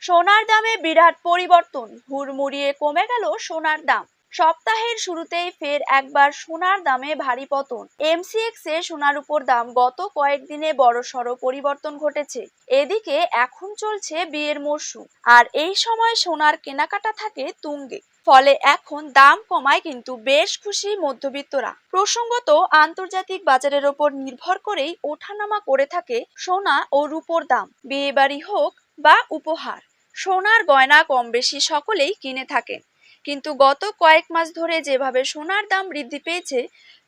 সোনার দামে বিরাট পরিবর্তন, হুড়মুড়িয়ে কমে গেল সোনার দাম। সপ্তাহের শুরুতেই ফের একবার সোনার দামে ভারী পতন। এমসিএক্স এ সোনার উপর দাম গত কয়েকদিনে বড়সড় পরিবর্তন ঘটেছে। এদিকে এখন চলছে বিয়ের মরশুম, আর এই সময় সোনার কেনাকাটা থাকে তুঙ্গে। ফলে এখন দাম কমায় কিন্তু বেশ খুশি মধ্যবিত্তরা। প্রসঙ্গত, আন্তর্জাতিক বাজারের ওপর নির্ভর করেই ওঠানামা করে থাকে সোনা ও রূপোর দাম। বিয়েবাড়ি হোক বা উপহার, সোনার গয়না কম বেশি সকলেই কিনে থাকেন। কিন্তু গত কয়েক মাস ধরে যেভাবে সোনার দাম বৃদ্ধি পেয়েছে,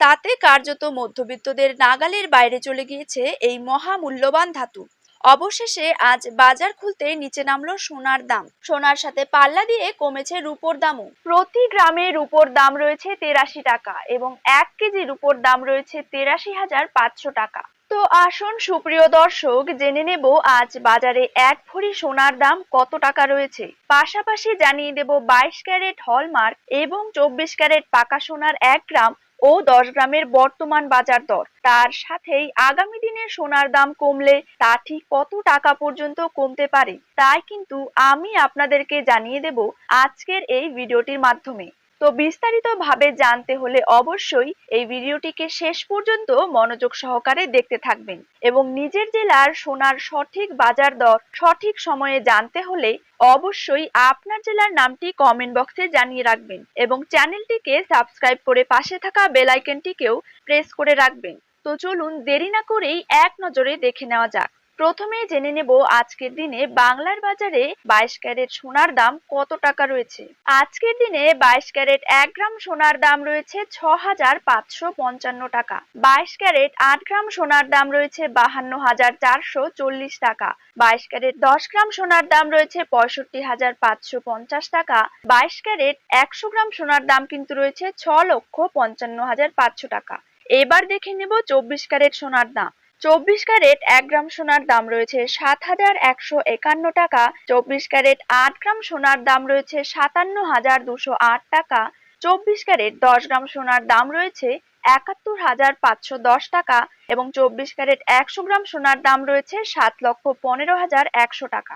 তাতে কার্যত মধ্যবিত্তদের নাগালের বাইরে চলে গিয়েছে এই মহামূল্যবান ধাতু। অবশেষে আজ বাজার খুলতে নিচে নামলো সোনার দাম। সোনার সাথে পাল্লা দিয়ে কমেছে রূপোর দামও। প্রতি গ্রামে রূপোর দাম রয়েছে 83 টাকা এবং 1 কেজি রূপোর দাম রয়েছে 83,500 টাকা। তো আসুন সুপ্রিয় দর্শক, জেনে নেব আজ বাজারে 1 ভরি সোনার দাম কত টাকা রয়েছে। পাশাপাশি জানিয়ে দেব 22 ক্যারেট হলমার্ক এবং 24 ক্যারেট পাকা সোনার 1 গ্রাম ও 10 গ্রামের বর্তমান বাজার দর। তার সাথেই আগামী দিনে সোনার দাম কমলে তা ঠিক কত টাকা পর্যন্ত কমতে পারে, তাই কিন্তু আমি আপনাদেরকে জানিয়ে দেব আজকের এই ভিডিওটির মাধ্যমে। তো বিস্তারিত ভাবে জানতে হলে অবশ্যই এই ভিডিওটিকে শেষ পর্যন্ত মনোযোগ সহকারে দেখতে থাকবেন এবং নিজের জেলার সোনার সঠিক বাজার দর সঠিক সময়ে জানতে হলে অবশ্যই আপনার জেলার নামটি কমেন্ট বক্সে জানিয়ে রাখবেন এবং চ্যানেলটিকে সাবস্ক্রাইব করে পাশে থাকা বেল আইকনটিকেও প্রেস করে রাখবেন। তো চলুন দেরি না করেই এক নজরে দেখে নেওয়া যাক। প্রথমে জেনে নেব আজকের দিনে বাংলার বাজারে 22 ক্যারেট সোনার দাম কত টাকা রয়েছে। আজকের দিনে 22 ক্যারেট 1 গ্রাম সোনার দাম রয়েছে 6,555 টাকা। 22 ক্যারেট 8 গ্রাম সোনার দাম রয়েছে 52,440 টাকা। 22 ক্যারেট 10 গ্রাম সোনার দাম রয়েছে 65,550 টাকা। 22 ক্যারেট 100 গ্রাম সোনার দাম কিন্তু রয়েছে 6,55,500 টাকা। এবার দেখে নেব 24 ক্যারেট সোনার দাম। 24 ক্যারেট 1 গ্রাম সোনার দাম রয়েছে 7,151 টাকা। 24 ক্যারেট 8 গ্রাম সোনার দাম রয়েছে 57,208 টাকা। 24 ক্যারেট 10 গ্রাম সোনার দাম রয়েছে 71,510 টাকা এবং 24 ক্যারেট 100 গ্রাম সোনার দাম রয়েছে 7,15,100 টাকা।